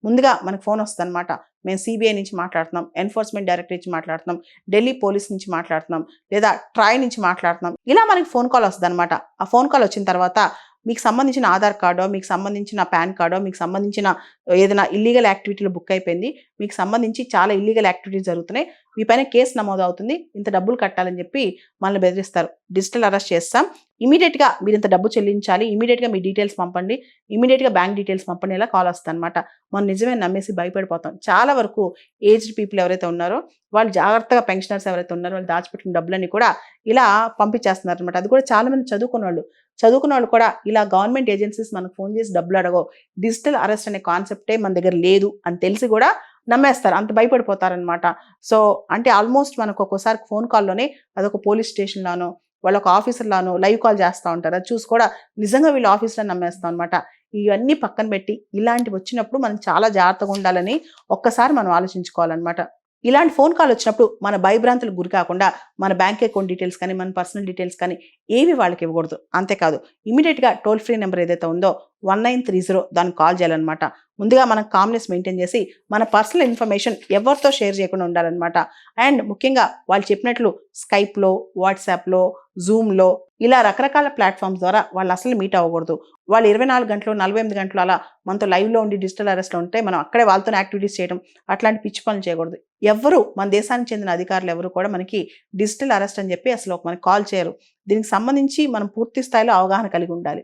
ముందుగా మనకు ఫోన్ వస్తుందన్నమాట. మేము సిబిఐ నుంచి మాట్లాడుతున్నాం, ఎన్ఫోర్స్మెంట్ డైరెక్టరేట్ నుంచి మాట్లాడుతున్నాం, ఢిల్లీ పోలీస్ నుంచి మాట్లాడుతున్నాం, లేదా ట్రాయ్ నుంచి మాట్లాడుతున్నాం. ఇలా మనకి ఫోన్ కాల్ వస్తుందన్నమాట. ఆ ఫోన్ కాల్ వచ్చిన తర్వాత మీకు సంబంధించిన ఆధార్ కార్డో, మీకు సంబంధించిన పాన్ కార్డో, మీకు సంబంధించిన ఏదైనా ఇల్లీగల్ యాక్టివిటీలో బుక్ అయిపోయింది, మీకు సంబంధించి చాలా ఇల్లీగల్ యాక్టివిటీస్ జరుగుతున్నాయి, మీ పైన కేసు నమోదు అవుతుంది, ఇంత డబ్బులు కట్టాలని చెప్పి మనల్ని బెదిరిస్తారు. డిజిటల్ అరెస్ట్ చేస్తాం, ఇమీడియట్గా మీరు ఇంత డబ్బు చెల్లించాలి, ఇమీడియట్గా మీ డీటెయిల్స్ పంపండి, ఇమీడియట్గా బ్యాంక్ డీటెయిల్స్ పంపండి, ఇలా కాల్ వస్తుంది అనమాట. మనం నిజమే నమ్మేసి భయపడిపోతాం. చాలా వరకు ఏజ్డ్ పీపుల్ ఎవరైతే ఉన్నారో వాళ్ళు జాగ్రత్తగా, పెన్షనర్స్ ఎవరైతే ఉన్నారో వాళ్ళు దాచిపెట్టిన డబ్బులన్నీ కూడా ఇలా పంపించేస్తున్నారు అనమాట. అది కూడా చాలా మంది చదువుకున్న వాళ్ళు కూడా ఇలా గవర్నమెంట్ ఏజెన్సీస్ మనకు ఫోన్ చేసి డబ్బులు అడగవు, డిజిటల్ అరెస్ట్ అనే కాన్సెప్టే మన దగ్గర లేదు అని తెలిసి కూడా నమ్మేస్తారు, అంత భయపడిపోతారనమాట. సో అంటే ఆల్మోస్ట్ మనకు ఒక్కోసారి ఫోన్ కాల్లోనే అదొక పోలీస్ స్టేషన్లోనో వాళ్ళ ఒక ఆఫీసర్లానో లైవ్ కాల్ చేస్తూ ఉంటారు. అది చూసి కూడా నిజంగా వీళ్ళు ఆఫీస్లో నమ్మేస్తాం అనమాట. ఇవన్నీ పక్కన పెట్టి ఇలాంటివి వచ్చినప్పుడు మనం చాలా జాగ్రత్తగా ఉండాలని ఒక్కసారి మనం ఆలోచించుకోవాలన్నమాట. ఇలాంటి ఫోన్ కాల్ వచ్చినప్పుడు మన భయభ్రాంతులకు గురి కాకుండా మన బ్యాంక్ అకౌంట్ డీటెయిల్స్ కానీ, మన పర్సనల్ డీటెయిల్స్ కానీ ఏవి వాళ్ళకి ఇవ్వకూడదు. అంతేకాదు ఇమీడియట్గా టోల్ ఫ్రీ నెంబర్ ఏదైతే ఉందో 1930 దానికి కాల్ చేయాలన్నమాట. ముందుగా మనం కామ్నెస్ మెయింటైన్ చేసి మన పర్సనల్ ఇన్ఫర్మేషన్ ఎవరితో షేర్ చేయకుండా ఉండాలన్నమాట. అండ్ ముఖ్యంగా వాళ్ళు చెప్పినట్లు స్కైప్లో, వాట్సాప్లో, జూమ్లో ఇలా రకరకాల ప్లాట్ఫామ్స్ ద్వారా వాళ్ళు అసలు మీట్ అవ్వకూడదు. వాళ్ళు 24 గంటలు, 48 గంటలు అలా మనతో లైవ్లో ఉండి డిజిటల్ అరెస్ట్లో ఉంటే మనం అక్కడే వాళ్ళతో యాక్టివిటీస్ చేయడం, అట్లాంటి పిచ్చి పనులు చేయకూడదు. ఎవరు మన దేశానికి చెందిన అధికారులు ఎవరు కూడా మనకి డిజిటల్ అరెస్ట్ అని చెప్పి అసలు మనకి కాల్ చేయరు. దీనికి సంబంధించి మనం పూర్తి స్థాయిలో అవగాహన కలిగి ఉండాలి.